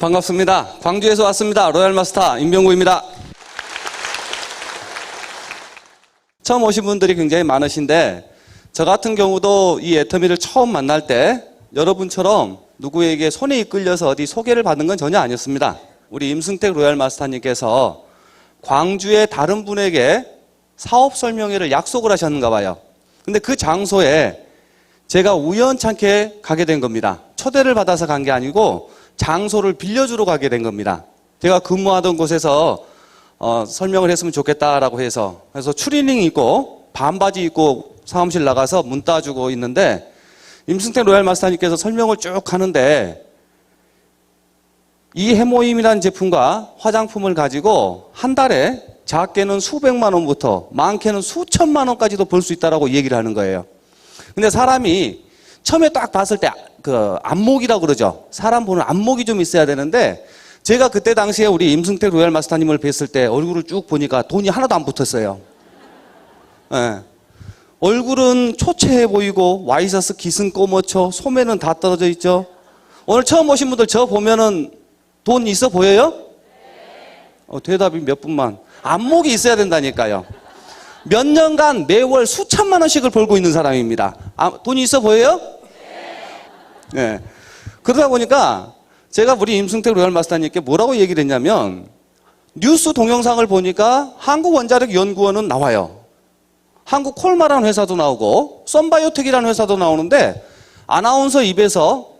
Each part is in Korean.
반갑습니다. 광주에서 왔습니다. 로얄마스터 임병구입니다. 처음 오신 분들이 굉장히 많으신데 저 같은 경우도 이 애터미를 처음 만날 때 여러분처럼 누구에게 손에 이끌려서 어디 소개를 받는 건 전혀 아니었습니다. 우리 임승택 로얄마스터님께서 광주의 다른 분에게 사업 설명회를 약속을 하셨는가 봐요. 근데 그 장소에 제가 우연찮게 가게 된 겁니다. 초대를 받아서 간 게 아니고 장소를 빌려주러 가게 된 겁니다. 제가 근무하던 곳에서 설명을 했으면 좋겠다라고 해서 그래서 추리닝 입고 반바지 입고 사무실 나가서 문 따주고 있는데 임승택 로얄마스터님께서 설명을 쭉 하는데 이 해모임이라는 제품과 화장품을 가지고 한 달에 작게는 수백만 원부터 많게는 수천만 원까지도 벌 수 있다라고 얘기를 하는 거예요. 근데 사람이 처음에 딱 봤을 때 그 안목이라고 그러죠. 사람 보는 안목이 좀 있어야 되는데 제가 그때 당시에 우리 임승택 로얄마스터님을 뵀을 때 얼굴을 쭉 보니까 돈이 하나도 안 붙었어요. 네. 얼굴은 초췌해 보이고 와이셔츠 기승 꼬머쳐 소매는 다 떨어져 있죠. 오늘 처음 오신 분들 저 보면은 돈 있어 보여요? 대답이 몇 분만. 안목이 있어야 된다니까요. 몇 년간 매월 수천만 원씩을 벌고 있는 사람입니다. 돈이 있어 보여요? 네. 그러다 보니까 제가 우리 임승택 로얄마스터님께 뭐라고 얘기를 했냐면 뉴스 동영상을 보니까 한국원자력연구원은 나와요. 한국콜마라는 회사도 나오고 썬바이오텍이라는 회사도 나오는데 아나운서 입에서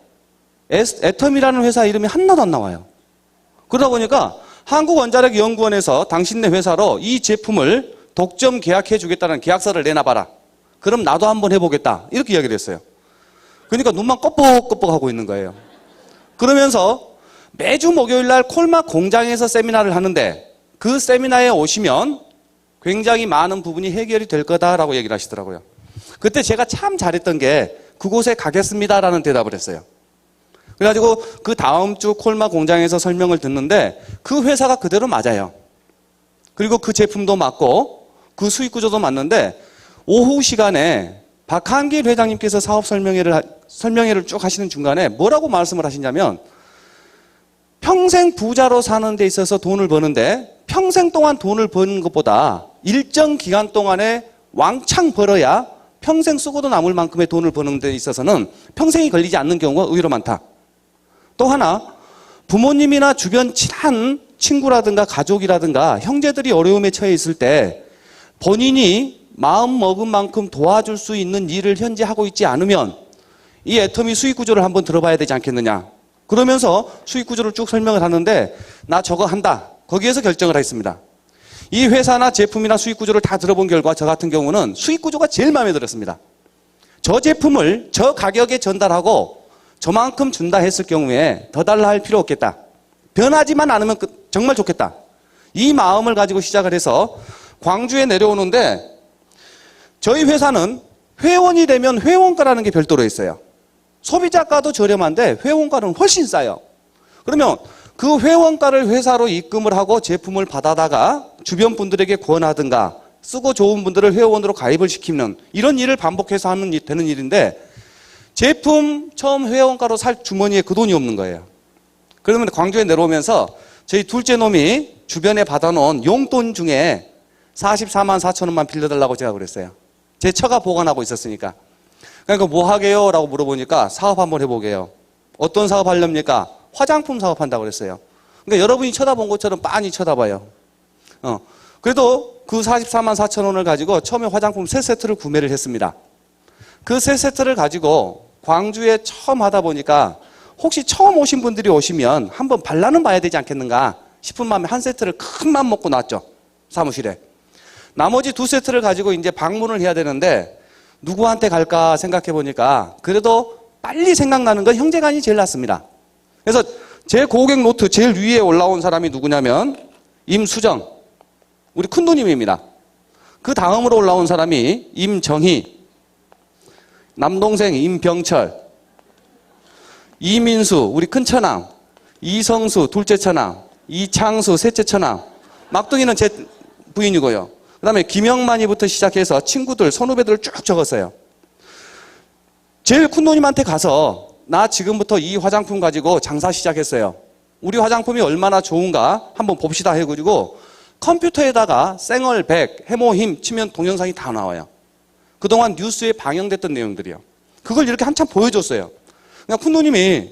애텀이라는 회사 이름이 하나도 안 나와요. 그러다 보니까 한국원자력연구원에서 당신네 회사로 이 제품을 독점 계약해 주겠다는 계약서를 내놔봐라. 그럼 나도 한번 해보겠다. 이렇게 이야기를 했어요. 그러니까 눈만 껌뻑껌뻑 하고 있는 거예요. 그러면서 매주 목요일 날 콜마 공장에서 세미나를 하는데 그 세미나에 오시면 굉장히 많은 부분이 해결이 될 거다라고 얘기를 하시더라고요. 그때 제가 참 잘했던 게 그곳에 가겠습니다라는 대답을 했어요. 그래가지고 그 다음 주 콜마 공장에서 설명을 듣는데 그 회사가 그대로 맞아요. 그리고 그 제품도 맞고 그 수익 구조도 맞는데 오후 시간에 박한길 회장님께서 사업 설명회를 쭉 하시는 중간에 뭐라고 말씀을 하시냐면 평생 부자로 사는 데 있어서 돈을 버는데 평생 동안 돈을 버는 것보다 일정 기간 동안에 왕창 벌어야 평생 쓰고도 남을 만큼의 돈을 버는 데 있어서는 평생이 걸리지 않는 경우가 의외로 많다. 또 하나 부모님이나 주변 친한 친구라든가 가족이라든가 형제들이 어려움에 처해 있을 때 본인이 마음 먹은 만큼 도와줄 수 있는 일을 현재 하고 있지 않으면 이 애터미 수익 구조를 한번 들어봐야 되지 않겠느냐. 그러면서 수익 구조를 쭉 설명을 하는데 나 저거 한다. 거기에서 결정을 했습니다. 이 회사나 제품이나 수익 구조를 다 들어본 결과 저 같은 경우는 수익 구조가 제일 마음에 들었습니다. 저 제품을 저 가격에 전달하고 저만큼 준다 했을 경우에 더 달라 할 필요 없겠다. 변하지만 않으면 정말 좋겠다. 이 마음을 가지고 시작을 해서 광주에 내려오는데 저희 회사는 회원이 되면 회원가라는 게 별도로 있어요. 소비자가도 저렴한데 회원가는 훨씬 싸요. 그러면 그 회원가를 회사로 입금을 하고 제품을 받아다가 주변 분들에게 권하든가 쓰고 좋은 분들을 회원으로 가입을 시키는 이런 일을 반복해서 되는 일인데 제품 처음 회원가로 살 주머니에 그 돈이 없는 거예요. 그러면 광주에 내려오면서 저희 둘째 놈이 주변에 받아놓은 용돈 중에 44만 4천 원만 빌려달라고 제가 그랬어요. 제 처가 보관하고 있었으니까. 그러니까 뭐 하게요? 라고 물어보니까 사업 한번 해보게요. 어떤 사업 하렵니까? 화장품 사업한다고 그랬어요. 그러니까 여러분이 쳐다본 것처럼 빤히 쳐다봐요. 그래도 그 44만 4천 원을 가지고 처음에 화장품 3세트를 구매를 했습니다. 그 3세트를 가지고 광주에 처음 하다 보니까 혹시 처음 오신 분들이 오시면 한번 발라는 봐야 되지 않겠는가 싶은 마음에 한 세트를 큰 맘 먹고 놨죠. 사무실에. 나머지 2세트를 가지고 이제 방문을 해야 되는데 누구한테 갈까 생각해 보니까 그래도 빨리 생각나는 건 형제간이 제일 낫습니다. 그래서 제 고객 노트 제일 위에 올라온 사람이 누구냐면 임수정, 우리 큰누님입니다. 그 다음으로 올라온 사람이 임정희, 남동생 임병철, 이민수, 우리 큰 처남, 이성수, 둘째 처남, 이창수, 셋째 처남, 막둥이는 제 부인이고요. 그 다음에 김영만이부터 시작해서 친구들, 선후배들을 쭉 적었어요. 제일 큰 누님한테 가서 나 지금부터 이 화장품 가지고 장사 시작했어요. 우리 화장품이 얼마나 좋은가 한번 봅시다 해가지고 컴퓨터에다가 쌩얼, 백, 해모힘 치면 동영상이 다 나와요. 그동안 뉴스에 방영됐던 내용들이요. 그걸 이렇게 한참 보여줬어요. 그냥 쿤누님이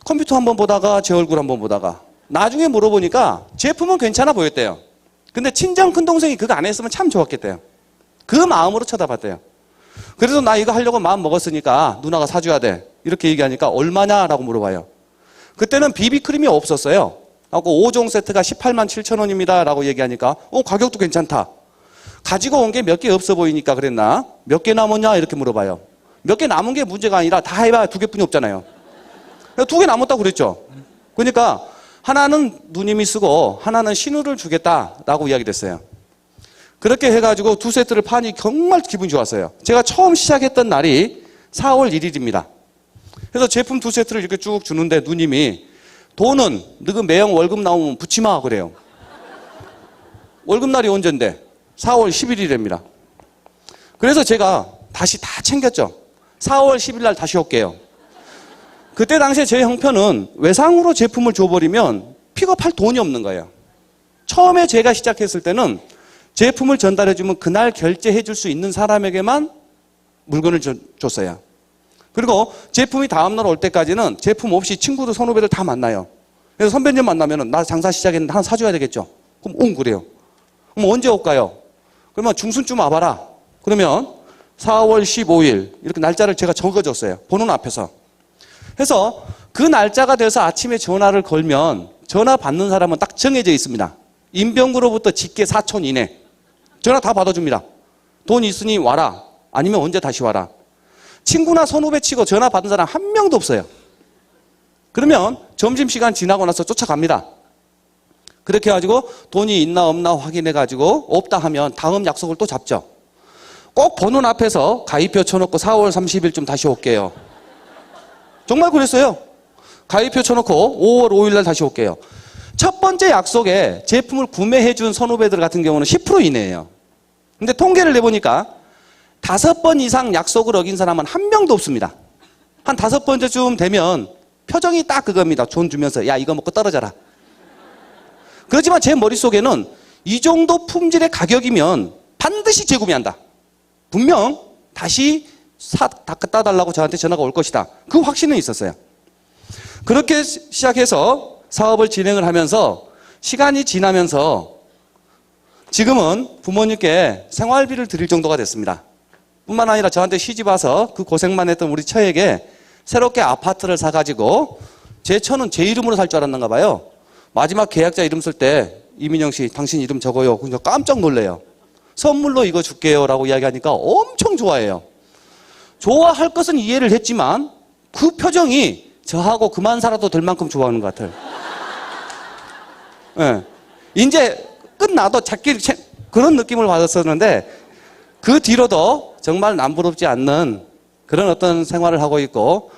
컴퓨터 한번 보다가 제 얼굴 한번 보다가 나중에 물어보니까 제품은 괜찮아 보였대요. 근데 친정 큰동생이 그거 안 했으면 참 좋았겠대요. 그 마음으로 쳐다봤대요. 그래서 나 이거 하려고 마음 먹었으니까 누나가 사줘야 돼. 이렇게 얘기하니까 얼마냐라고 물어봐요. 그때는 비비크림이 없었어요. 하고 5종 세트가 18만 7천 원입니다 라고 얘기하니까 가격도 괜찮다. 가지고 온 게 몇 개 없어 보이니까 그랬나? 몇 개 남았냐 이렇게 물어봐요. 몇 개 남은 게 문제가 아니라 다 해봐야 2개뿐이 없잖아요. 2개 남았다고 그랬죠. 그러니까 하나는 누님이 쓰고 하나는 신우를 주겠다라고 이야기됐어요. 그렇게 해가지고 2세트를 파니 정말 기분이 좋았어요. 제가 처음 시작했던 날이 4월 1일입니다. 그래서 제품 2세트를 이렇게 쭉 주는데 누님이 돈은 너그 매형 월급 나오면 붙지 마 그래요. 월급날이 언젠데? 4월 11일입니다. 그래서 제가 다시 다 챙겼죠. 4월 10일 날 다시 올게요. 그때 당시에 제 형편은 외상으로 제품을 줘버리면 픽업할 돈이 없는 거예요. 처음에 제가 시작했을 때는 제품을 전달해주면 그날 결제해 줄 수 있는 사람에게만 물건을 줬어요. 그리고 제품이 다음날 올 때까지는 제품 없이 친구들, 선후배들 다 만나요. 그래서 선배님 만나면 나 장사 시작했는데 하나 사줘야 되겠죠. 그럼 그래요. 그럼 언제 올까요? 그러면 중순쯤 와봐라. 그러면 4월 15일 이렇게 날짜를 제가 적어줬어요. 보는 앞에서. 해서 그 날짜가 돼서 아침에 전화를 걸면 전화 받는 사람은 딱 정해져 있습니다. 인병구로부터 직계 4촌 이내. 전화 다 받아줍니다. 돈 있으니 와라. 아니면 언제 다시 와라. 친구나 선후배 치고 전화 받은 사람 한 명도 없어요. 그러면 점심시간 지나고 나서 쫓아갑니다. 그렇게 해가지고 돈이 있나 없나 확인해가지고 없다 하면 다음 약속을 또 잡죠. 꼭 보는 앞에서 가입표 쳐놓고 4월 30일쯤 다시 올게요. 정말 그랬어요. 가입표 쳐놓고 5월 5일 날 다시 올게요. 첫 번째 약속에 제품을 구매해준 선후배들 같은 경우는 10% 이내예요. 근데 통계를 내보니까 5번 이상 약속을 어긴 사람은 한 명도 없습니다. 한 5번째쯤 되면 표정이 딱 그겁니다. 돈 주면서 야 이거 먹고 떨어져라. 그렇지만 제 머릿속에는 이 정도 품질의 가격이면 반드시 재구매한다. 분명 다시 따달라고 저한테 전화가 올 것이다. 그 확신은 있었어요. 그렇게 시작해서 사업을 진행을 하면서 시간이 지나면서 지금은 부모님께 생활비를 드릴 정도가 됐습니다. 뿐만 아니라 저한테 시집 와서 그 고생만 했던 우리 처에게 새롭게 아파트를 사가지고 제 처는 제 이름으로 살 줄 알았는가 봐요. 마지막 계약자 이름 쓸 때 이민영 씨 당신 이름 적어요. 그러니까 깜짝 놀래요. 선물로 이거 줄게요 라고 이야기하니까 엄청 좋아해요. 좋아할 것은 이해를 했지만 그 표정이 저하고 그만 살아도 될 만큼 좋아하는 것 같아요. 네. 이제 끝나도 찾기 그런 느낌을 받았었는데 그 뒤로도 정말 남부럽지 않는 그런 어떤 생활을 하고 있고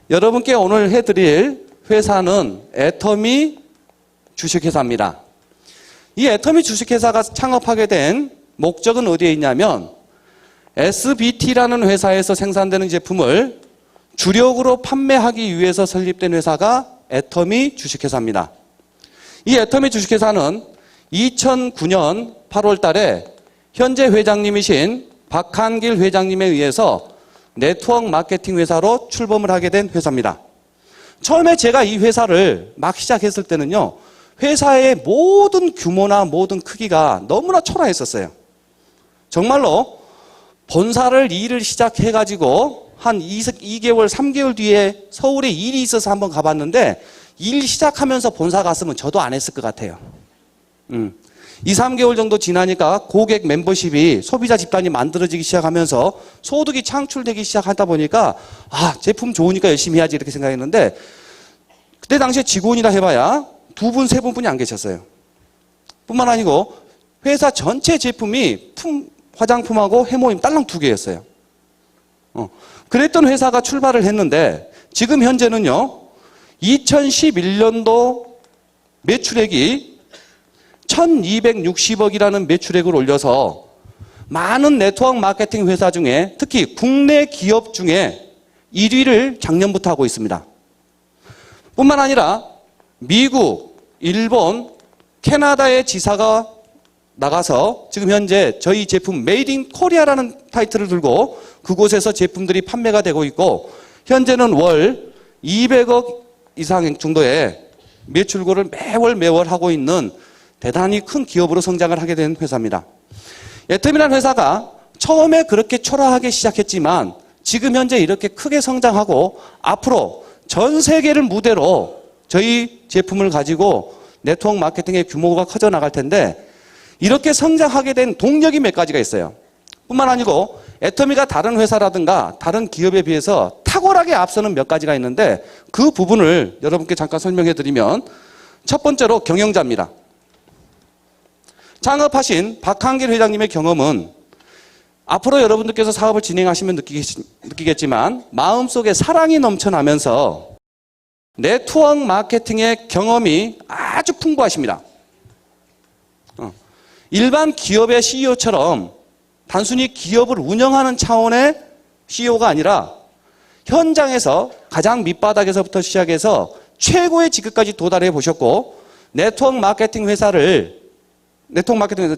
여러분께 오늘 해드릴 회사는 애터미 주식회사입니다. 이 애터미 주식회사가 창업하게 된 목적은 어디에 있냐면 SBT라는 회사에서 생산되는 제품을 주력으로 판매하기 위해서 설립된 회사가 애터미 주식회사입니다. 이 애터미 주식회사는 2009년 8월 달에 현재 회장님이신 박한길 회장님에 의해서 네트워크 마케팅 회사로 출범을 하게 된 회사입니다. 처음에 제가 이 회사를 막 시작했을 때는요, 회사의 모든 규모나 모든 크기가 너무나 초라했었어요. 정말로 본사를 일을 시작해가지고 한 2개월, 3개월 뒤에 서울에 일이 있어서 한번 가봤는데 일 시작하면서 본사 갔으면 저도 안 했을 것 같아요. 2, 3개월 정도 지나니까 고객 멤버십이 소비자 집단이 만들어지기 시작하면서 소득이 창출되기 시작하다 보니까 제품 좋으니까 열심히 해야지 이렇게 생각했는데 그때 당시에 직원이라 해봐야 2분, 3분뿐이 안 계셨어요. 뿐만 아니고 회사 전체 제품이 화장품하고 해모임 딸랑 2개였어요. 그랬던 회사가 출발을 했는데 지금 현재는요, 2011년도 매출액이 1260억이라는 매출액을 올려서 많은 네트워크 마케팅 회사 중에 특히 국내 기업 중에 1위를 작년부터 하고 있습니다. 뿐만 아니라 미국, 일본, 캐나다의 지사가 나가서 지금 현재 저희 제품 메이드 인 코리아라는 타이틀을 들고 그곳에서 제품들이 판매가 되고 있고 현재는 월 200억 이상 정도의 매출고를 매월 하고 있는 대단히 큰 기업으로 성장을 하게 된 회사입니다. 애텀이라는 회사가 처음에 그렇게 초라하게 시작했지만 지금 현재 이렇게 크게 성장하고 앞으로 전 세계를 무대로 저희 제품을 가지고 네트워크 마케팅의 규모가 커져 나갈 텐데 이렇게 성장하게 된 동력이 몇 가지가 있어요. 뿐만 아니고 애터미가 다른 회사라든가 다른 기업에 비해서 탁월하게 앞서는 몇 가지가 있는데 그 부분을 여러분께 잠깐 설명해 드리면 첫 번째로 경영자입니다. 창업하신 박한길 회장님의 경험은 앞으로 여러분들께서 사업을 진행하시면 느끼겠지만 마음속에 사랑이 넘쳐나면서 네트워크 마케팅의 경험이 아주 풍부하십니다. 일반 기업의 CEO처럼 단순히 기업을 운영하는 차원의 CEO가 아니라 현장에서 가장 밑바닥에서부터 시작해서 최고의 직급까지 도달해 보셨고 네트워크 마케팅 회사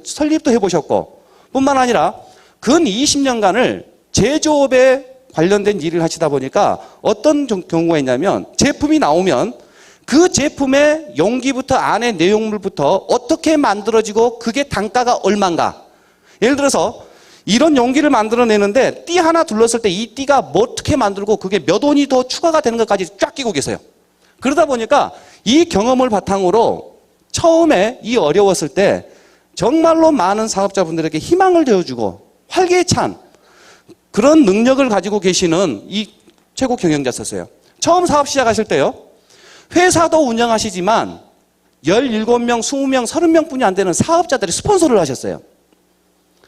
설립도 해보셨고 뿐만 아니라 근 20년간을 제조업에 관련된 일을 하시다 보니까 어떤 경우가 있냐면 제품이 나오면 그 제품의 용기부터 안에 내용물부터 어떻게 만들어지고 그게 단가가 얼마인가. 예를 들어서 이런 용기를 만들어내는데 띠 하나 둘렀을 때 이 띠가 뭐 어떻게 만들고 그게 몇 원이 더 추가가 되는 것까지 쫙 끼고 계세요. 그러다 보니까 이 경험을 바탕으로 처음에 이 어려웠을 때 정말로 많은 사업자분들에게 희망을 되어주고 활기찬 그런 능력을 가지고 계시는 이 최고 경영자셨어요. 처음 사업 시작하실 때요. 회사도 운영하시지만 17명, 20명, 30명 뿐이 안 되는 사업자들이 스폰서를 하셨어요.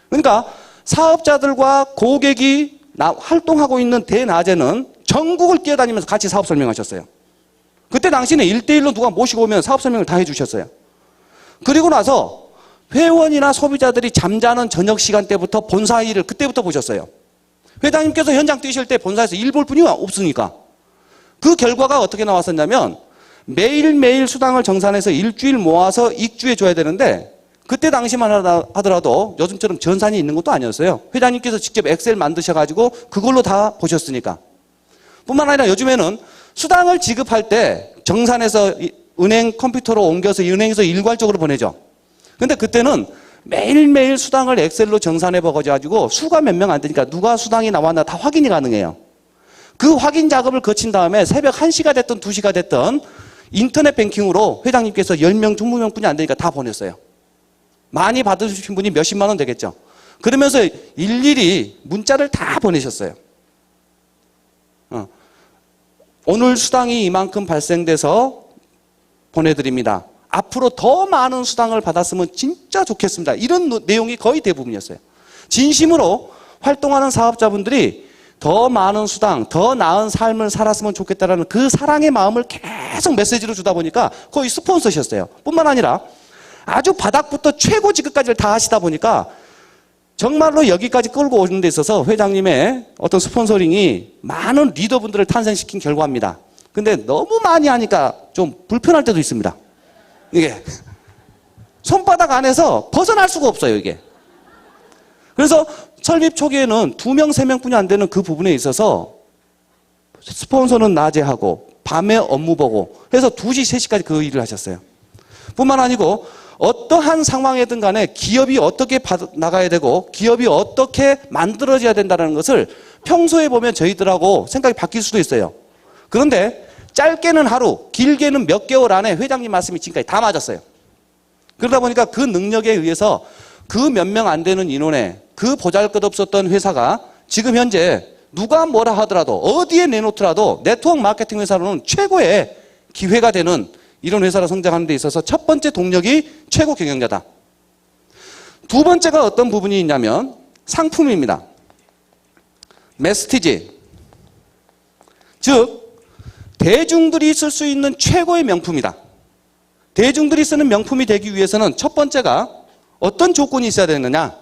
그러니까 사업자들과 고객이 활동하고 있는 대낮에는 전국을 뛰어다니면서 같이 사업 설명하셨어요. 그때 당시는 1대1로 누가 모시고 오면 사업 설명을 다 해주셨어요. 그리고 나서 회원이나 소비자들이 잠자는 저녁 시간대부터 본사 일을 그때부터 보셨어요. 회장님께서 현장 뛰실 때 본사에서 일 볼 분이 없으니까. 그 결과가 어떻게 나왔었냐면 매일매일 수당을 정산해서 일주일 모아서 익주해 줘야 되는데 그때 당시만 하더라도 요즘처럼 전산이 있는 것도 아니었어요. 회장님께서 직접 엑셀 만드셔가지고 그걸로 다 보셨으니까. 뿐만 아니라 요즘에는 수당을 지급할 때 정산해서 은행 컴퓨터로 옮겨서 은행에서 일괄적으로 보내죠. 근데 그때는 매일매일 수당을 엑셀로 정산해 보가지고 수가 몇 명 안 되니까 누가 수당이 나왔나 다 확인이 가능해요. 그 확인 작업을 거친 다음에 새벽 1시가 됐든 2시가 됐든 인터넷 뱅킹으로 회장님께서 10명, 20명 뿐이 안 되니까 다 보냈어요. 많이 받으신 분이 몇십만 원 되겠죠. 그러면서 일일이 문자를 다 보내셨어요. 오늘 수당이 이만큼 발생돼서 보내드립니다. 앞으로 더 많은 수당을 받았으면 진짜 좋겠습니다. 이런 내용이 거의 대부분이었어요. 진심으로 활동하는 사업자분들이 더 많은 수당, 더 나은 삶을 살았으면 좋겠다라는 그 사랑의 마음을 계속 메시지로 주다 보니까 거의 스폰서셨어요. 뿐만 아니라 아주 바닥부터 최고 직급까지를 다 하시다 보니까 정말로 여기까지 끌고 오는 데 있어서 회장님의 어떤 스폰서링이 많은 리더분들을 탄생시킨 결과입니다. 근데 너무 많이 하니까 좀 불편할 때도 있습니다. 이게 손바닥 안에서 벗어날 수가 없어요, 이게. 그래서 설립 초기에는 2명, 3명 뿐이 안 되는 그 부분에 있어서 스폰서는 낮에 하고 밤에 업무 보고 해서 2시, 3시까지 그 일을 하셨어요. 뿐만 아니고 어떠한 상황이든 간에 기업이 어떻게 나가야 되고 기업이 어떻게 만들어져야 된다는 것을 평소에 보면 저희들하고 생각이 바뀔 수도 있어요. 그런데 짧게는 하루, 길게는 몇 개월 안에 회장님 말씀이 지금까지 다 맞았어요. 그러다 보니까 그 능력에 의해서 그 몇 명 안 되는 인원에 그 보잘것없었던 회사가 지금 현재 누가 뭐라 하더라도 어디에 내놓더라도 네트워크 마케팅 회사로는 최고의 기회가 되는 이런 회사로 성장하는 데 있어서 첫 번째 동력이 최고 경영자다. 두 번째가 어떤 부분이 있냐면 상품입니다. 메시지. 즉 대중들이 쓸 수 있는 최고의 명품이다. 대중들이 쓰는 명품이 되기 위해서는 첫 번째가 어떤 조건이 있어야 되느냐?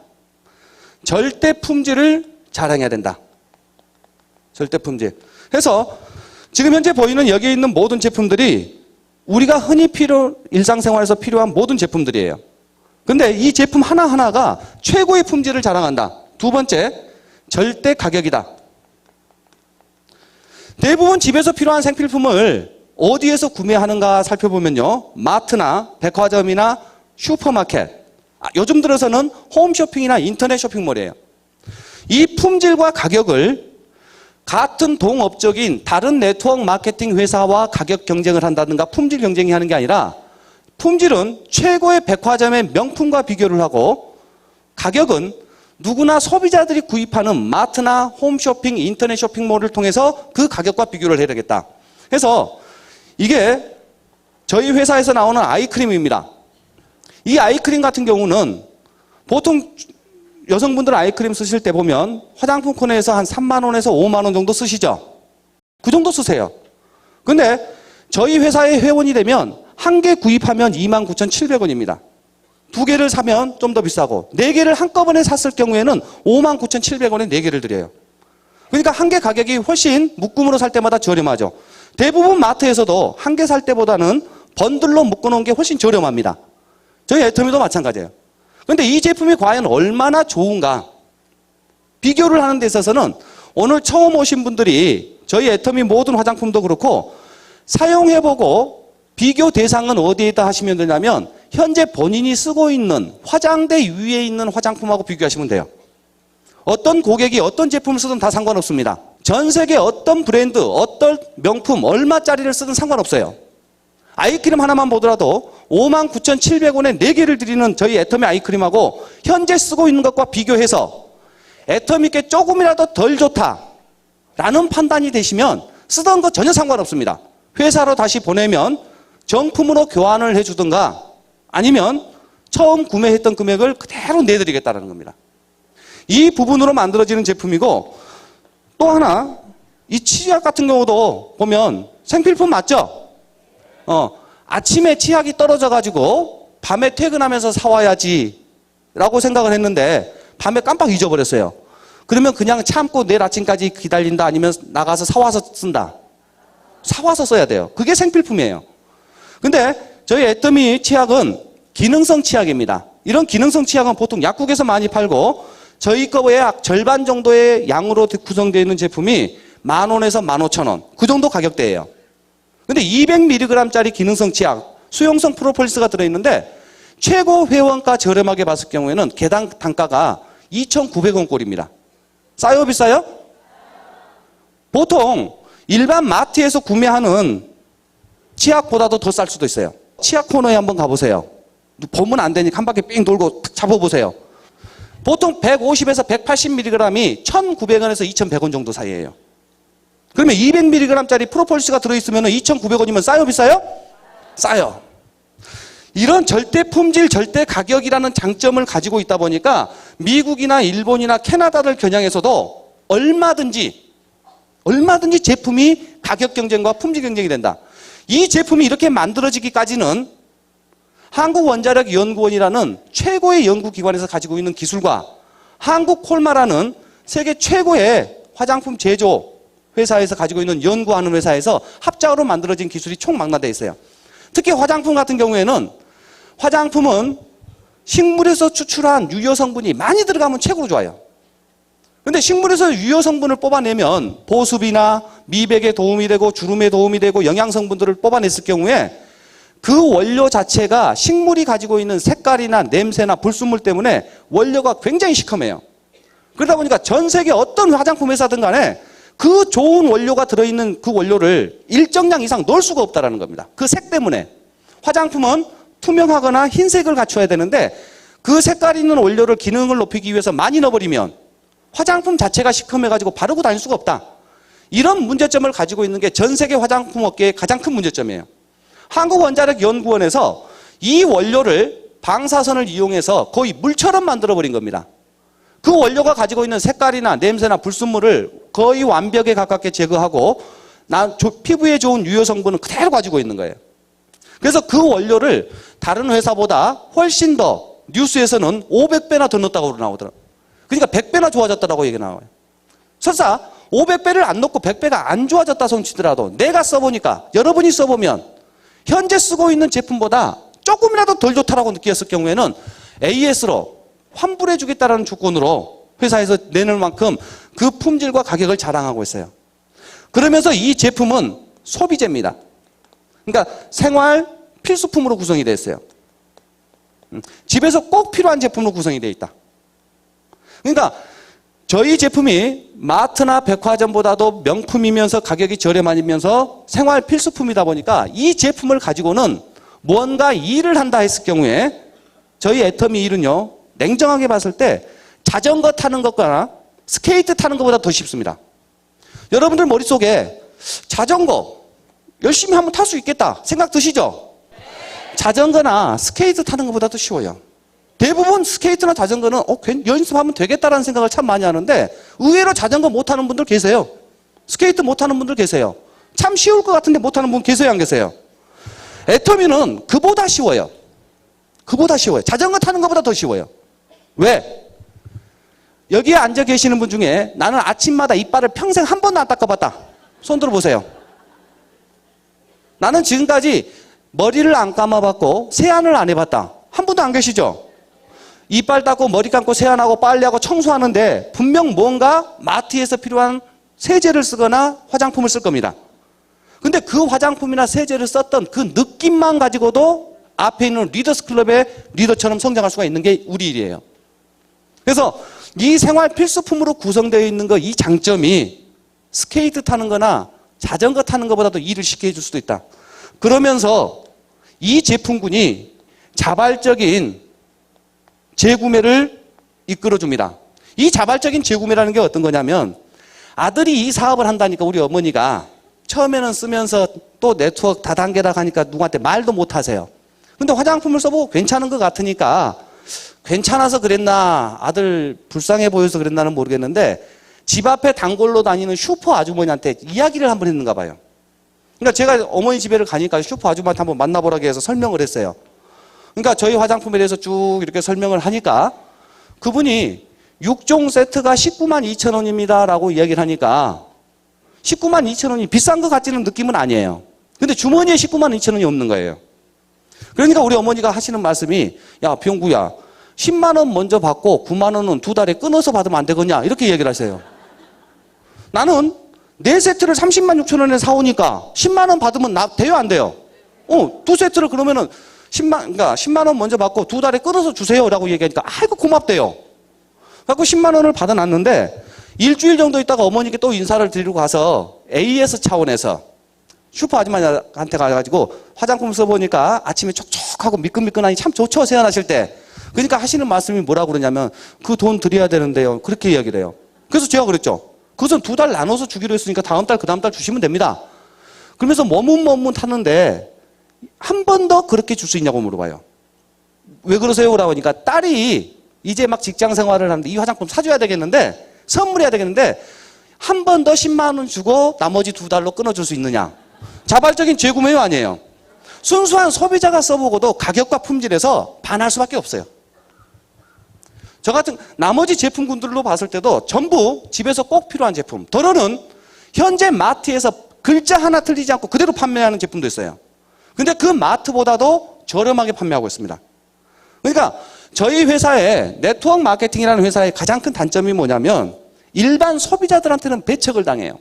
절대 품질을 자랑해야 된다. 절대 품질. 그래서 지금 현재 보이는 여기에 있는 모든 제품들이 우리가 흔히 일상생활에서 필요한 모든 제품들이에요. 근데 이 제품 하나하나가 최고의 품질을 자랑한다. 두 번째, 절대 가격이다. 대부분 집에서 필요한 생필품을 어디에서 구매하는가 살펴보면요. 마트나 백화점이나 슈퍼마켓, 요즘 들어서는 홈쇼핑이나 인터넷 쇼핑몰이에요. 이 품질과 가격을 같은 동업적인 다른 네트워크 마케팅 회사와 가격 경쟁을 한다든가 품질 경쟁이 하는 게 아니라 품질은 최고의 백화점의 명품과 비교를 하고 가격은 누구나 소비자들이 구입하는 마트나 홈쇼핑, 인터넷 쇼핑몰을 통해서 그 가격과 비교를 해야 되겠다. 그래서 이게 저희 회사에서 나오는 아이크림입니다. 이 아이크림 같은 경우는 보통 여성분들 아이크림 쓰실 때 보면 화장품 코너에서 한 3만 원에서 5만 원 정도 쓰시죠? 그 정도 쓰세요. 근데 저희 회사의 회원이 되면 한 개 구입하면 29,700원입니다. 두 개를 사면 좀 더 비싸고 네 개를 한꺼번에 샀을 경우에는 59,700원에 네 개를 드려요. 그러니까 한 개 가격이 훨씬 묶음으로 살 때마다 저렴하죠. 대부분 마트에서도 한 개 살 때보다는 번들로 묶어놓은 게 훨씬 저렴합니다. 저희 애터미도 마찬가지예요. 그런데 이 제품이 과연 얼마나 좋은가 비교를 하는 데 있어서는 오늘 처음 오신 분들이 저희 애터미 모든 화장품도 그렇고 사용해보고 비교 대상은 어디에다 하시면 되냐면 현재 본인이 쓰고 있는 화장대 위에 있는 화장품하고 비교하시면 돼요. 어떤 고객이 어떤 제품을 쓰든 다 상관없습니다. 전 세계 어떤 브랜드, 어떤 명품, 얼마짜리를 쓰든 상관없어요. 아이크림 하나만 보더라도 59,700원에 4개를 드리는 저희 애터미 아이크림하고 현재 쓰고 있는 것과 비교해서 애터미께 조금이라도 덜 좋다라는 판단이 되시면 쓰던 거 전혀 상관없습니다. 회사로 다시 보내면 정품으로 교환을 해주든가 아니면 처음 구매했던 금액을 그대로 내드리겠다는 겁니다. 이 부분으로 만들어지는 제품이고 또 하나 이 치약 같은 경우도 보면 생필품 맞죠? 아침에 치약이 떨어져가지고 밤에 퇴근하면서 사와야지 라고 생각을 했는데 밤에 깜빡 잊어버렸어요. 그러면 그냥 참고 내일 아침까지 기다린다 아니면 나가서 사와서 쓴다. 사와서 써야 돼요. 그게 생필품이에요. 근데 저희 애터미 치약은 기능성 치약입니다. 이런 기능성 치약은 보통 약국에서 많이 팔고 저희 거의 약 절반 정도의 양으로 구성되어 있는 제품이 10,000원에서 15,000원 그 정도 가격대예요. 근데 200mg짜리 기능성 치약, 수용성 프로폴리스가 들어있는데 최고 회원가 저렴하게 봤을 경우에는 개당 단가가 2,900원 꼴입니다. 싸요 비싸요? 보통 일반 마트에서 구매하는 치약보다도 더 쌀 수도 있어요. 치약 코너에 한번 가보세요. 보면 안 되니까 한 바퀴 삥 돌고 탁 잡아보세요. 보통 150에서 180mg이 1,900원에서 2,100원 정도 사이예요. 그러면 200mg짜리 프로폴리스가 들어있으면 2,900원이면 싸요 비싸요? 싸요. 이런 절대 품질, 절대 가격이라는 장점을 가지고 있다 보니까 미국이나 일본이나 캐나다를 겨냥해서도 얼마든지 제품이 가격 경쟁과 품질 경쟁이 된다. 이 제품이 이렇게 만들어지기까지는 한국원자력연구원이라는 최고의 연구기관에서 가지고 있는 기술과 한국콜마라는 세계 최고의 화장품 제조 회사에서 가지고 있는 연구하는 회사에서 합작으로 만들어진 기술이 총망라되어 있어요. 특히 화장품 같은 경우에는 화장품은 식물에서 추출한 유효 성분이 많이 들어가면 최고로 좋아요. 근데 식물에서 유효 성분을 뽑아내면 보습이나 미백에 도움이 되고 주름에 도움이 되고 영양 성분들을 뽑아냈을 경우에 그 원료 자체가 식물이 가지고 있는 색깔이나 냄새나 불순물 때문에 원료가 굉장히 시커매요. 그러다 보니까 전 세계 어떤 화장품 회사든 간에 그 좋은 원료가 들어있는 그 원료를 일정량 이상 넣을 수가 없다는 겁니다. 그 색 때문에. 화장품은 투명하거나 흰색을 갖춰야 되는데 그 색깔 있는 원료를 기능을 높이기 위해서 많이 넣어버리면 화장품 자체가 시커매가지고 바르고 다닐 수가 없다. 이런 문제점을 가지고 있는 게 전 세계 화장품 업계의 가장 큰 문제점이에요. 한국원자력연구원에서 이 원료를 방사선을 이용해서 거의 물처럼 만들어버린 겁니다. 그 원료가 가지고 있는 색깔이나 냄새나 불순물을 거의 완벽에 가깝게 제거하고 피부에 좋은 유효 성분은 그대로 가지고 있는 거예요. 그래서 그 원료를 다른 회사보다 훨씬 더 뉴스에서는 500배나 더 넣었다고 나오더라고요. 그러니까 100배나 좋아졌다고 얘기 나와요. 설사 500배를 안 넣고 100배가 안 좋아졌다 손치더라도 내가 써보니까 여러분이 써보면 현재 쓰고 있는 제품보다 조금이라도 덜 좋다라고 느꼈을 경우에는 AS로 환불해 주겠다라는 조건으로 회사에서 내놓을 만큼 그 품질과 가격을 자랑하고 있어요. 그러면서 이 제품은 소비재입니다. 그러니까 생활 필수품으로 구성이 되어 있어요. 집에서 꼭 필요한 제품으로 구성이 되어 있다. 그러니까 저희 제품이 마트나 백화점보다도 명품이면서 가격이 저렴하면서 생활 필수품이다 보니까 이 제품을 가지고는 무언가 일을 한다 했을 경우에 저희 애터미 일은요, 냉정하게 봤을 때 자전거 타는 것과 스케이트 타는 것보다 더 쉽습니다. 여러분들 머릿속에 자전거 열심히 하면 탈 수 있겠다 생각 드시죠? 자전거나 스케이트 타는 것보다 더 쉬워요. 대부분 스케이트나 자전거는 연습하면 되겠다라는 생각을 참 많이 하는데 의외로 자전거 못하는 분들 계세요. 스케이트 못하는 분들 계세요. 참 쉬울 것 같은데 못하는 분 계세요, 안 계세요? 애터미는 그보다 쉬워요. 그보다 쉬워요. 자전거 타는 것보다 더 쉬워요. 왜? 여기에 앉아 계시는 분 중에 나는 아침마다 이빨을 평생 한 번도 안 닦아봤다. 손 들어보세요. 나는 지금까지 머리를 안 감아봤고 세안을 안 해봤다. 한 분도 안 계시죠? 이빨 닦고 머리 감고 세안하고 빨래하고 청소하는데 분명 뭔가 마트에서 필요한 세제를 쓰거나 화장품을 쓸 겁니다. 근데 그 화장품이나 세제를 썼던 그 느낌만 가지고도 앞에 있는 리더스 클럽의 리더처럼 성장할 수가 있는 게 우리 일이에요. 그래서 이 생활 필수품으로 구성되어 있는 거 이 장점이 스케이트 타는 거나 자전거 타는 것보다도 일을 쉽게 해줄 수도 있다. 그러면서 이 제품군이 자발적인 재구매를 이끌어줍니다. 이 자발적인 재구매라는 게 어떤 거냐면 아들이 이 사업을 한다니까 우리 어머니가 처음에는 쓰면서 또 네트워크 다단계라 하니까 누구한테 말도 못 하세요. 근데 화장품을 써보고 괜찮은 것 같으니까 괜찮아서 그랬나 아들 불쌍해 보여서 그랬나는 모르겠는데 집 앞에 단골로 다니는 슈퍼 아주머니한테 이야기를 한번 했는가 봐요. 그러니까 제가 어머니 집에를 가니까 슈퍼 아주머니한테 한번 만나보라고 해서 설명을 했어요. 그러니까 저희 화장품에 대해서 쭉 이렇게 설명을 하니까 그분이 6종 세트가 19만 2천 원입니다 라고 이야기를 하니까 19만 2천 원이 비싼 것 같지는 느낌은 아니에요. 근데 주머니에 19만 2천 원이 없는 거예요. 그러니까 우리 어머니가 하시는 말씀이 야 병구야 10만 원 먼저 받고 9만 원은 두 달에 끊어서 받으면 안 되겠냐 이렇게 얘기를 하세요. 나는 4세트를 30만 6천 원에 사오니까 10만 원 받으면 돼요 안 돼요? 2세트를 그러면은 10만 원 먼저 받고 두 달에 끊어서 주세요라고 얘기하니까 아이고 고맙대요. 그래서 10만 원을 받아놨는데 일주일 정도 있다가 어머니께 또 인사를 드리러 가서 AS 차원에서 슈퍼 아줌마한테 가가지고 화장품 써보니까 아침에 촉촉하고 미끈미끈하니 참 좋죠 세안하실 때. 그러니까 하시는 말씀이 뭐라고 그러냐면 그 돈 드려야 되는데요 그렇게 이야기를 해요. 그래서 제가 그랬죠. 그것은 두 달 나눠서 주기로 했으니까 다음 달 그 다음 달 주시면 됩니다. 그러면서 머뭇머뭇하는데 한 번 더 그렇게 줄 수 있냐고 물어봐요. 왜 그러세요? 라고 하니까 딸이 이제 막 직장 생활을 하는데 이 화장품 사줘야 되겠는데 선물해야 되겠는데 한 번 더 10만 원 주고 나머지 두 달로 끊어줄 수 있느냐. 자발적인 재구매요 아니에요. 순수한 소비자가 써보고도 가격과 품질에서 반할 수밖에 없어요. 저 같은 나머지 제품군들로 봤을 때도 전부 집에서 꼭 필요한 제품. 더러는 현재 마트에서 글자 하나 틀리지 않고 그대로 판매하는 제품도 있어요. 근데 그 마트보다도 저렴하게 판매하고 있습니다. 그러니까 저희 회사의 네트워크 마케팅이라는 회사의 가장 큰 단점이 뭐냐면 일반 소비자들한테는 배척을 당해요.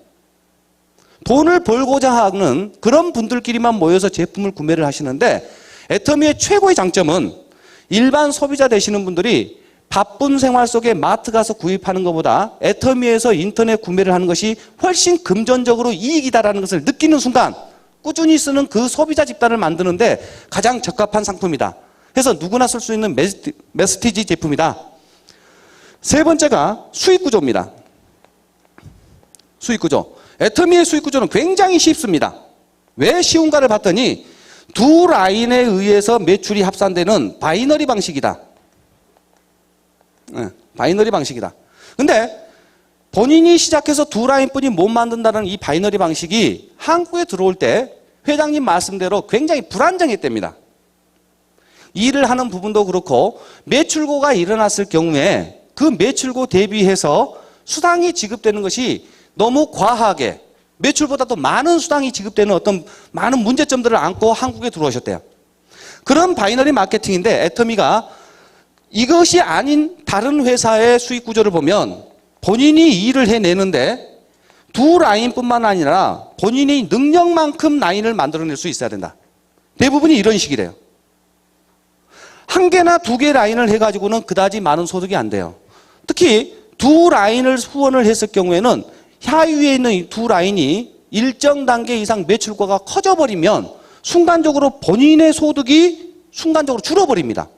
돈을 벌고자 하는 그런 분들끼리만 모여서 제품을 구매를 하시는데 애터미의 최고의 장점은 일반 소비자 되시는 분들이 바쁜 생활 속에 마트 가서 구입하는 것보다 애터미에서 인터넷 구매를 하는 것이 훨씬 금전적으로 이익이다라는 것을 느끼는 순간 꾸준히 쓰는 그 소비자 집단을 만드는데 가장 적합한 상품이다. 그래서 누구나 쓸 수 있는 메스티지 제품이다. 세 번째가 수익 구조입니다. 수익 구조. 애터미의 수익 구조는 굉장히 쉽습니다. 왜 쉬운가를 봤더니 두 라인에 의해서 매출이 합산되는 바이너리 방식이다. 바이너리 방식이다. 근데 본인이 시작해서 두 라인뿐이 못 만든다는 이 바이너리 방식이 한국에 들어올 때 회장님 말씀대로 굉장히 불안정했답니다. 일을 하는 부분도 그렇고 매출고가 일어났을 경우에 그 매출고 대비해서 수당이 지급되는 것이 너무 과하게 매출보다도 많은 수당이 지급되는 어떤 많은 문제점들을 안고 한국에 들어오셨대요. 그런 바이너리 마케팅인데 애터미가 이것이 아닌 다른 회사의 수익 구조를 보면 본인이 일을 해내는데 두 라인뿐만 아니라 본인의 능력만큼 라인을 만들어낼 수 있어야 된다. 대부분이 이런 식이래요. 한 개나 두 개 라인을 해가지고는 그다지 많은 소득이 안 돼요. 특히 두 라인을 후원을 했을 경우에는 하위에 있는 이 두 라인이 일정 단계 이상 매출과가 커져버리면 순간적으로 본인의 소득이 순간적으로 줄어버립니다.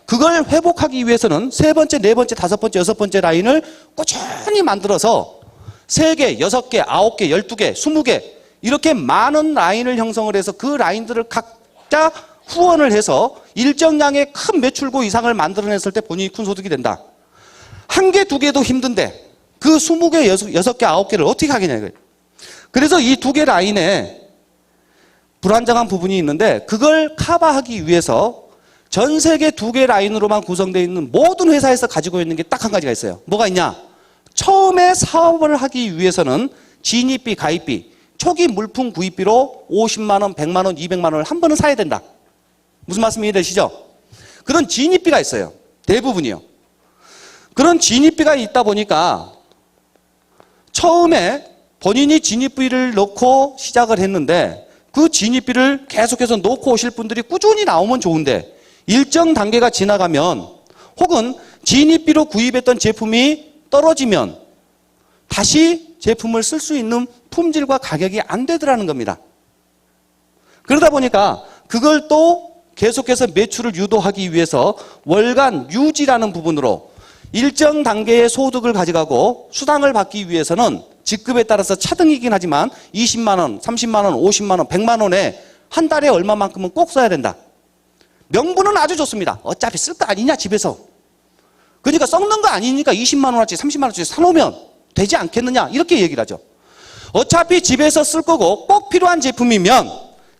그걸 회복하기 위해서는 세 번째, 네 번째, 다섯 번째, 여섯 번째 라인을 꾸준히 만들어서 3개, 6개, 9개, 12개, 20개 이렇게 많은 라인을 형성을 해서 그 라인들을 각자 후원을 해서 일정량의 큰 매출고 이상을 만들어냈을 때 본인이 큰 소득이 된다. 한 개, 두 개도 힘든데 그 20개, 6개, 9개를 어떻게 하겠냐 이거예요. 그래서 이 두 개 라인에 불안정한 부분이 있는데 그걸 커버하기 위해서 전 세계 두 개 라인으로만 구성되어 있는 모든 회사에서 가지고 있는 게 딱 한 가지가 있어요. 뭐가 있냐? 처음에 사업을 하기 위해서는 진입비, 가입비, 초기 물품 구입비로 50만 원, 100만 원, 200만 원을 한 번은 사야 된다. 무슨 말씀이 되시죠? 그런 진입비가 있어요. 대부분이요. 그런 진입비가 있다 보니까 처음에 본인이 진입비를 넣고 시작을 했는데 그 진입비를 계속해서 놓고 오실 분들이 꾸준히 나오면 좋은데 일정 단계가 지나가면 혹은 진입비로 구입했던 제품이 떨어지면 다시 제품을 쓸 수 있는 품질과 가격이 안 되더라는 겁니다. 그러다 보니까 그걸 또 계속해서 매출을 유도하기 위해서 월간 유지라는 부분으로 일정 단계의 소득을 가져가고 수당을 받기 위해서는 직급에 따라서 차등이긴 하지만 20만 원, 30만 원, 50만 원, 100만 원에 한 달에 얼마만큼은 꼭 써야 된다. 명분은 아주 좋습니다. 어차피 쓸 거 아니냐 집에서. 그러니까 썩는 거 아니니까 20만 원어치, 30만 원어치 사놓으면 되지 않겠느냐 이렇게 얘기를 하죠. 어차피 집에서 쓸 거고 꼭 필요한 제품이면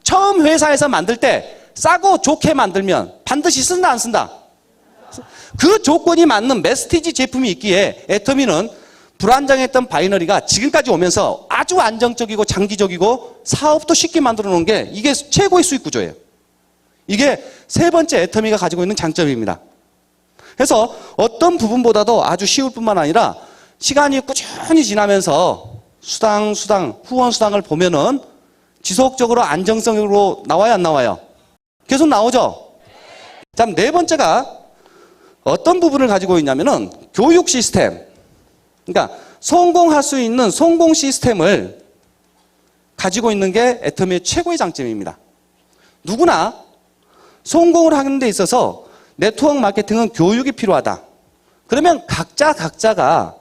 처음 회사에서 만들 때 싸고 좋게 만들면 반드시 쓴다 안 쓴다? 그 조건이 맞는 메스티지 제품이 있기에 애터미는 불안정했던 바이너리가 지금까지 오면서 아주 안정적이고 장기적이고 사업도 쉽게 만들어 놓은 게 이게 최고의 수익 구조예요. 이게 세 번째 애터미가 가지고 있는 장점입니다. 그래서 어떤 부분보다도 아주 쉬울 뿐만 아니라 시간이 꾸준히 지나면서 수당, 후원 수당을 보면은 지속적으로 안정성으로 나와요, 안 나와요? 계속 나오죠? 자, 네 번째가 어떤 부분을 가지고 있냐면은 교육 시스템. 그러니까 성공할 수 있는 성공 시스템을 가지고 있는 게 애터미의 최고의 장점입니다. 누구나 성공을 하는 데 있어서 네트워크 마케팅은 교육이 필요하다. 그러면 각자가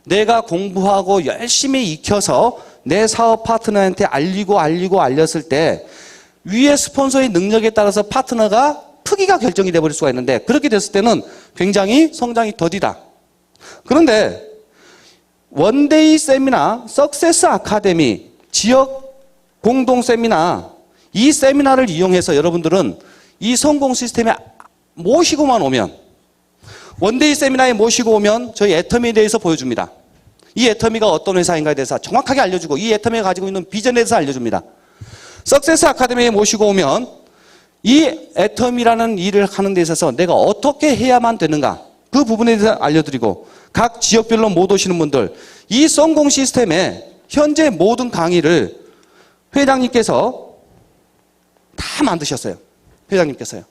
내가 공부하고 열심히 익혀서 내 사업 파트너한테 알렸을 때 위에 스폰서의 능력에 따라서 파트너가 크기가 결정이 돼버릴 수가 있는데 그렇게 됐을 때는 굉장히 성장이 더디다. 그런데 원데이 세미나, 석세스 아카데미, 지역 공동 세미나 이 세미나를 이용해서 여러분들은 이 성공 시스템에 모시고만 오면 원데이 세미나에 모시고 오면 저희 애터미에 대해서 보여줍니다. 이 애터미가 어떤 회사인가에 대해서 정확하게 알려주고 이 애터미가 가지고 있는 비전에 대해서 알려줍니다. 석세스 아카데미에 모시고 오면 이 애터미라는 일을 하는 데 있어서 내가 어떻게 해야만 되는가 그 부분에 대해서 알려드리고 각 지역별로 못 오시는 분들 이 성공 시스템의 현재 모든 강의를 회장님께서 다 만드셨어요. 회장님께서요.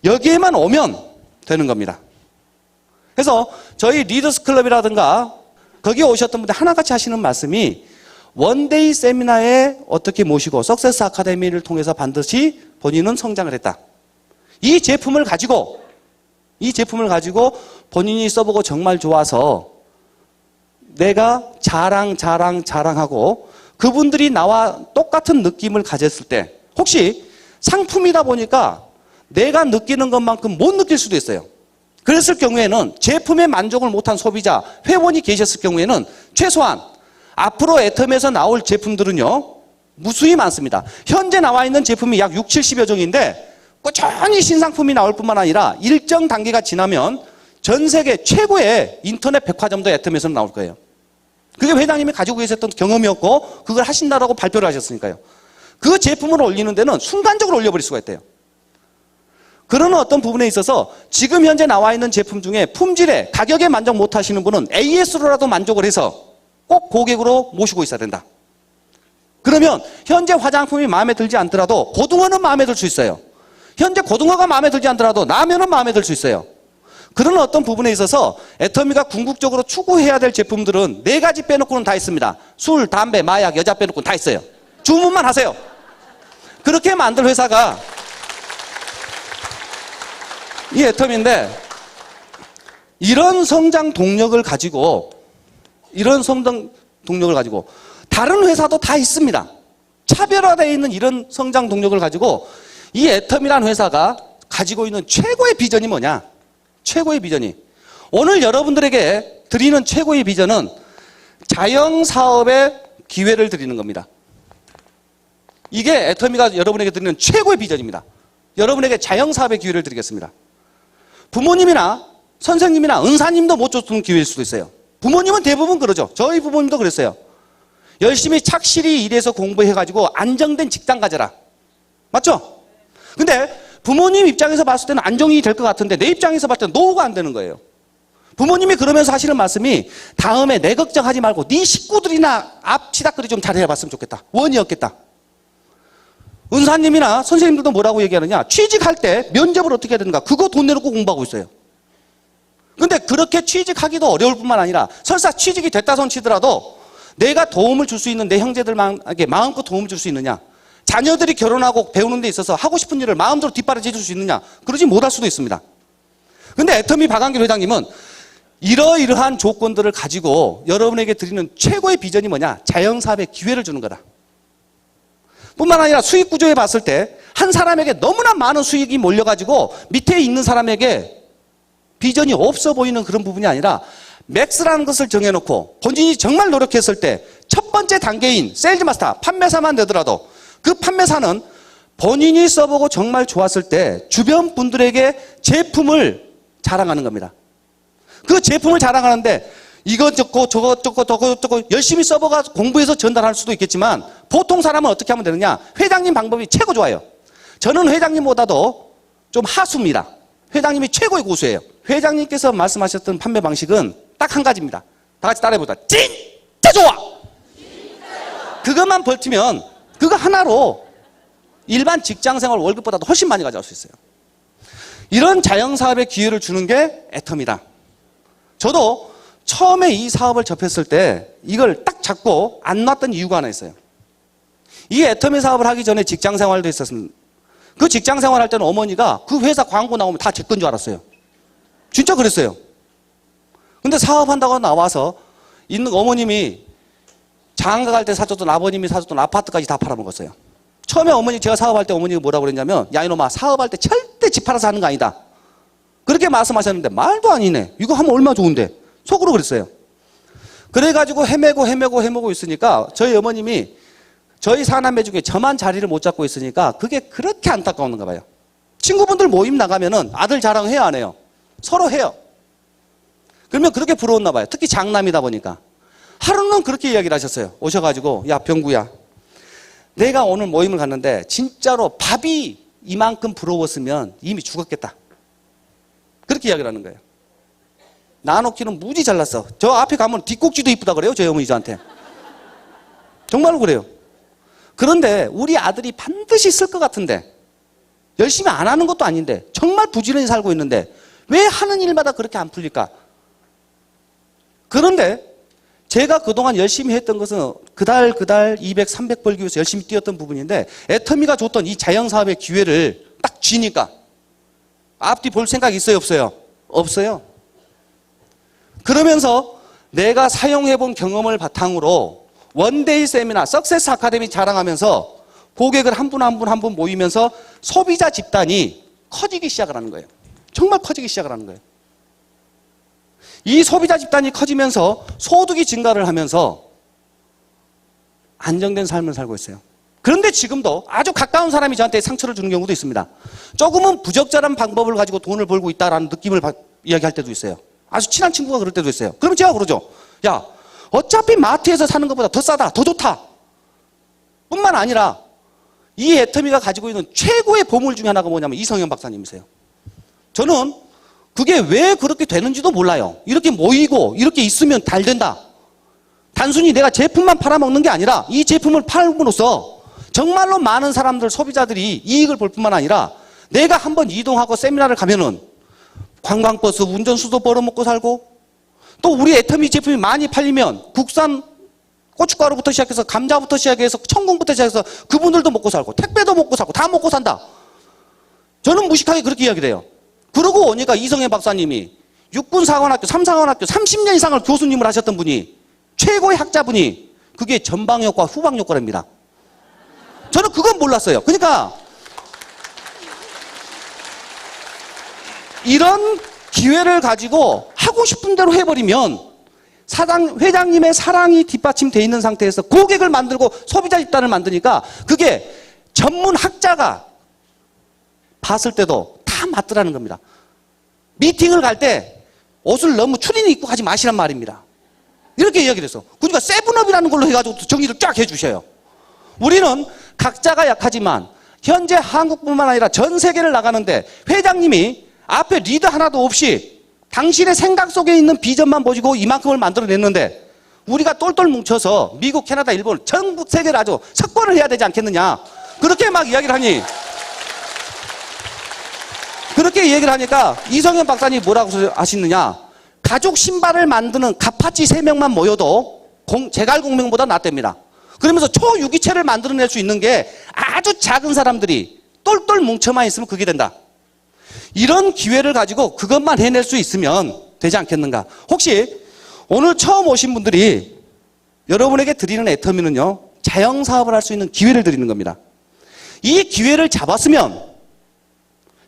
여기에만 오면 되는 겁니다. 그래서 저희 리더스 클럽이라든가 거기에 오셨던 분들 하나같이 하시는 말씀이 원데이 세미나에 어떻게 모시고 석세스 아카데미를 통해서 반드시 본인은 성장을 했다. 이 제품을 가지고 본인이 써보고 정말 좋아서 내가 자랑하고 그분들이 나와 똑같은 느낌을 가졌을 때 혹시 상품이다 보니까 내가 느끼는 것만큼 못 느낄 수도 있어요. 그랬을 경우에는 제품에 만족을 못한 소비자, 회원이 계셨을 경우에는 최소한 앞으로 애터미에서 나올 제품들은요 무수히 많습니다. 현재 나와 있는 제품이 약 6, 70여 종인데 꾸준히 신상품이 나올 뿐만 아니라 일정 단계가 지나면 전 세계 최고의 인터넷 백화점도 애터미에서 나올 거예요. 그게 회장님이 가지고 계셨던 경험이었고 그걸 하신다라고 발표를 하셨으니까요. 그 제품을 올리는 데는 순간적으로 올려버릴 수가 있대요. 그런 어떤 부분에 있어서 지금 현재 나와 있는 제품 중에 품질에 가격에 만족 못하시는 분은 AS로라도 만족을 해서 꼭 고객으로 모시고 있어야 된다. 그러면 현재 화장품이 마음에 들지 않더라도 고등어는 마음에 들 수 있어요. 현재 고등어가 마음에 들지 않더라도 라면은 마음에 들 수 있어요. 그런 어떤 부분에 있어서 애터미가 궁극적으로 추구해야 될 제품들은 4가지 빼놓고는 다 있습니다. 술, 담배, 마약, 여자 빼놓고는 다 있어요. 주문만 하세요. 그렇게 만들 회사가 이 애터미인데, 이런 성장 동력을 가지고 다른 회사도 다 있습니다. 차별화되어 있는 이런 성장 동력을 가지고 이 애터미라는 회사가 가지고 있는 최고의 비전이 뭐냐? 최고의 비전이, 오늘 여러분들에게 드리는 최고의 비전은 자영사업의 기회를 드리는 겁니다. 이게 애터미가 여러분에게 드리는 최고의 비전입니다. 여러분에게 자영사업의 기회를 드리겠습니다. 부모님이나 선생님이나 은사님도 못 줬던 기회일 수도 있어요. 부모님은 대부분 그러죠. 저희 부모님도 그랬어요. 열심히 착실히 일해서 공부해가지고 안정된 직장 가져라. 맞죠? 근데 부모님 입장에서 봤을 때는 안정이 될 것 같은데 내 입장에서 봤을 때는 노후가 안 되는 거예요. 부모님이 그러면서 하시는 말씀이 다음에 내 걱정하지 말고 네 식구들이나 앞 치닥거리 좀 잘해봤으면 좋겠다. 원이었겠다. 은사님이나 선생님들도 뭐라고 얘기하느냐? 취직할 때 면접을 어떻게 해야 되는가? 그거 돈 내놓고 공부하고 있어요. 근데 그렇게 취직하기도 어려울 뿐만 아니라 설사 취직이 됐다 손 치더라도 내가 도움을 줄 수 있는 내 형제들에게 마음껏 도움을 줄 수 있느냐? 자녀들이 결혼하고 배우는 데 있어서 하고 싶은 일을 마음대로 뒷바라지 해줄 수 있느냐? 그러지 못할 수도 있습니다. 근데 애터미 박한길 회장님은 이러이러한 조건들을 가지고 여러분에게 드리는 최고의 비전이 뭐냐? 자영사업의 기회를 주는 거다. 뿐만 아니라 수익 구조에 봤을 때 한 사람에게 너무나 많은 수익이 몰려가지고 밑에 있는 사람에게 비전이 없어 보이는 그런 부분이 아니라 맥스라는 것을 정해놓고 본인이 정말 노력했을 때 첫 번째 단계인 세일즈 마스터, 판매사만 되더라도 그 판매사는 본인이 써보고 정말 좋았을 때 주변 분들에게 제품을 자랑하는 겁니다. 그 제품을 자랑하는데 이거 적고 저거 열심히 서버가 공부해서 전달할 수도 있겠지만 보통 사람은 어떻게 하면 되느냐? 회장님 방법이 최고 좋아요. 저는 회장님보다도 좀 하수입니다. 회장님이 최고의 고수예요. 회장님께서 말씀하셨던 판매 방식은 딱 한 가지입니다. 다 같이 따라해보자. 진짜 좋아! 그것만 버티면 그거 하나로 일반 직장생활 월급보다도 훨씬 많이 가져갈 수 있어요. 이런 자영사업의 기회를 주는 게 애터미다. 저도 처음에 이 사업을 접했을 때 이걸 딱 잡고 안 놨던 이유가 하나 있어요. 이 애터미 사업을 하기 전에 직장생활도 있었습니다. 그 직장생활 할 때는 어머니가 그 회사 광고 나오면 다 제 건 줄 알았어요. 진짜 그랬어요. 근데 사업한다고 나와서 있는 어머님이 장가 갈 때 사줬던 아버님이 사줬던 아파트까지 다 팔아먹었어요. 처음에 어머니, 제가 사업할 때 어머니가 뭐라고 그랬냐면, 야 이놈아, 사업할 때 절대 집 팔아서 하는 거 아니다. 그렇게 말씀하셨는데 말도 아니네. 이거 하면 얼마나 좋은데. 속으로 그랬어요. 그래가지고 헤매고 있으니까 저희 어머님이 저희 사남매 중에 저만 자리를 못 잡고 있으니까 그게 그렇게 안타까운가 봐요. 친구분들 모임 나가면은 아들 자랑해요, 안 해요? 서로 해요. 그러면 그렇게 부러웠나 봐요. 특히 장남이다 보니까. 하루는 그렇게 이야기를 하셨어요. 오셔가지고, 야 병구야, 내가 오늘 모임을 갔는데 진짜로 밥이 이만큼 부러웠으면 이미 죽었겠다. 그렇게 이야기를 하는 거예요. 나눠키는 무지 잘났어. 저 앞에 가면 뒷꼭지도 이쁘다 그래요, 저희 어머니 저한테. 정말로 그래요. 그런데 우리 아들이 반드시 쓸 것 같은데, 열심히 안 하는 것도 아닌데, 정말 부지런히 살고 있는데 왜 하는 일마다 그렇게 안 풀릴까? 그런데 제가 그동안 열심히 했던 것은 그달 200, 300 벌기 위해서 열심히 뛰었던 부분인데, 애터미가 줬던 이 자영사업의 기회를 딱 쥐니까 앞뒤 볼 생각이 있어요, 없어요? 없어요. 그러면서 내가 사용해본 경험을 바탕으로 원데이 세미나, 석세스 아카데미 자랑하면서 고객을 한 분 한 분 모이면서 소비자 집단이 커지기 시작을 하는 거예요. 정말 커지기 시작을 하는 거예요. 이 소비자 집단이 커지면서 소득이 증가를 하면서 안정된 삶을 살고 있어요. 그런데 지금도 아주 가까운 사람이 저한테 상처를 주는 경우도 있습니다. 조금은 부적절한 방법을 가지고 돈을 벌고 있다라는 느낌을 이야기할 때도 있어요. 아주 친한 친구가 그럴 때도 있어요. 그러면 제가 그러죠. 야, 어차피 마트에서 사는 것보다 더 싸다, 더 좋다. 뿐만 아니라 이 애터미가 가지고 있는 최고의 보물 중에 하나가 뭐냐면 이성현 박사님이세요. 저는 그게 왜 그렇게 되는지도 몰라요. 이렇게 모이고 이렇게 있으면 잘 된다. 단순히 내가 제품만 팔아먹는 게 아니라 이 제품을 팔므로써 정말로 많은 사람들, 소비자들이 이익을 볼 뿐만 아니라 내가 한번 이동하고 세미나를 가면은 관광버스 운전수도 벌어먹고 살고, 또 우리 애터미 제품이 많이 팔리면 국산 고춧가루부터 시작해서 감자부터 시작해서 청국부터 시작해서 그분들도 먹고 살고 택배도 먹고 살고 다 먹고 산다. 저는 무식하게 그렇게 이야기를 해요. 그러고 오니까 이성현 박사님이 육군사관학교, 삼사관학교 30년 이상을 교수님을 하셨던 분이, 최고의 학자분이 그게 전방효과, 후방효과랍니다. 저는 그건 몰랐어요. 그러니까 이런 기회를 가지고 하고 싶은 대로 해버리면 회장님의 사랑이 뒷받침되어 있는 상태에서 고객을 만들고 소비자 집단을 만드니까 그게 전문 학자가 봤을 때도 다 맞더라는 겁니다. 미팅을 갈 때 옷을 너무 추리닝 입고 가지 마시란 말입니다. 이렇게 이야기를 했어. 그러니까 세븐업이라는 걸로 해가지고 정리를 쫙 해주셔요. 우리는 각자가 약하지만 현재 한국뿐만 아니라 전 세계를 나가는데 회장님이 앞에 리더 하나도 없이 당신의 생각 속에 있는 비전만 보시고 이만큼을 만들어냈는데 우리가 똘똘 뭉쳐서 미국, 캐나다, 일본 전국 세계를 아주 석권을 해야 되지 않겠느냐. 그렇게 막 이야기를 하니, 그렇게 얘기를 하니까 이성현 박사님이 뭐라고 하시느냐. 가죽 신발을 만드는 가파치 3명만 모여도 제갈공명보다 낫답니다. 그러면서 초유기체를 만들어낼 수 있는 게 아주 작은 사람들이 똘똘 뭉쳐만 있으면 그게 된다. 이런 기회를 가지고 그것만 해낼 수 있으면 되지 않겠는가. 혹시 오늘 처음 오신 분들이 여러분에게 드리는 애터미는요, 자영사업을 할 수 있는 기회를 드리는 겁니다. 이 기회를 잡았으면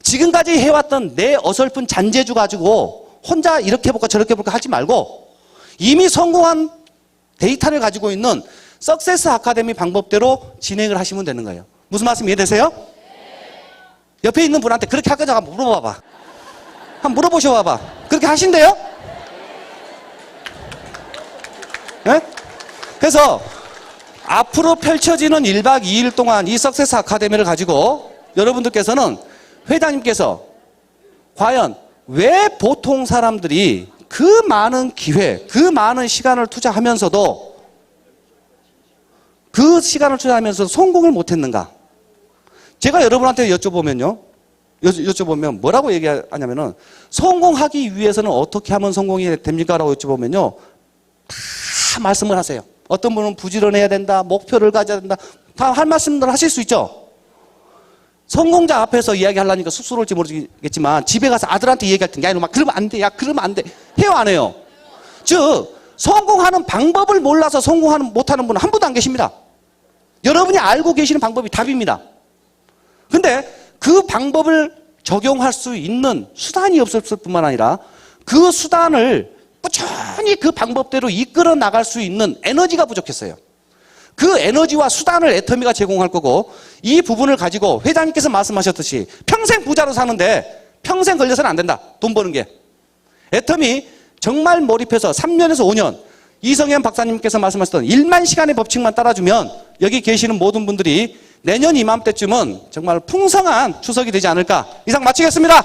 지금까지 해왔던 내 어설픈 잔재주 가지고 혼자 이렇게 해볼까 저렇게 해볼까 하지 말고 이미 성공한 데이터를 가지고 있는 석세스 아카데미 방법대로 진행을 하시면 되는 거예요. 무슨 말씀 이해되세요? 옆에 있는 분한테 그렇게 할 거냐 한번 물어봐봐. 한번 물어보셔봐봐. 그렇게 하신대요? 네? 그래서 앞으로 펼쳐지는 1박 2일 동안 이 석세스 아카데미를 가지고 여러분들께서는 회장님께서 과연 왜 보통 사람들이 그 많은 기회, 그 많은 시간을 투자하면서도 성공을 못했는가? 제가 여러분한테 여쭤보면 뭐라고 얘기하냐면은 성공하기 위해서는 어떻게 하면 성공이 됩니까? 라고 여쭤보면요, 다 말씀을 하세요. 어떤 분은 부지런해야 된다, 목표를 가져야 된다, 다 할 말씀들 하실 수 있죠. 성공자 앞에서 이야기하려니까 쑥스러울지 모르겠지만 집에 가서 아들한테 얘기할 때 야 이놈아 그러면 안 돼, 야 그러면 안 돼 해요 안 해요? 즉 성공하는 방법을 몰라서 못하는 분은 한 분도 안 계십니다. 여러분이 알고 계시는 방법이 답입니다. 근데 그 방법을 적용할 수 있는 수단이 없었을 뿐만 아니라 그 수단을 꾸준히 그 방법대로 이끌어 나갈 수 있는 에너지가 부족했어요. 그 에너지와 수단을 애터미가 제공할 거고, 이 부분을 가지고 회장님께서 말씀하셨듯이 평생 부자로 사는데 평생 걸려서는 안 된다. 돈 버는 게. 애터미 정말 몰입해서 3년에서 5년 이성현 박사님께서 말씀하셨던 1만 시간의 법칙만 따라주면 여기 계시는 모든 분들이 내년 이맘때쯤은 정말 풍성한 추석이 되지 않을까. 이상 마치겠습니다.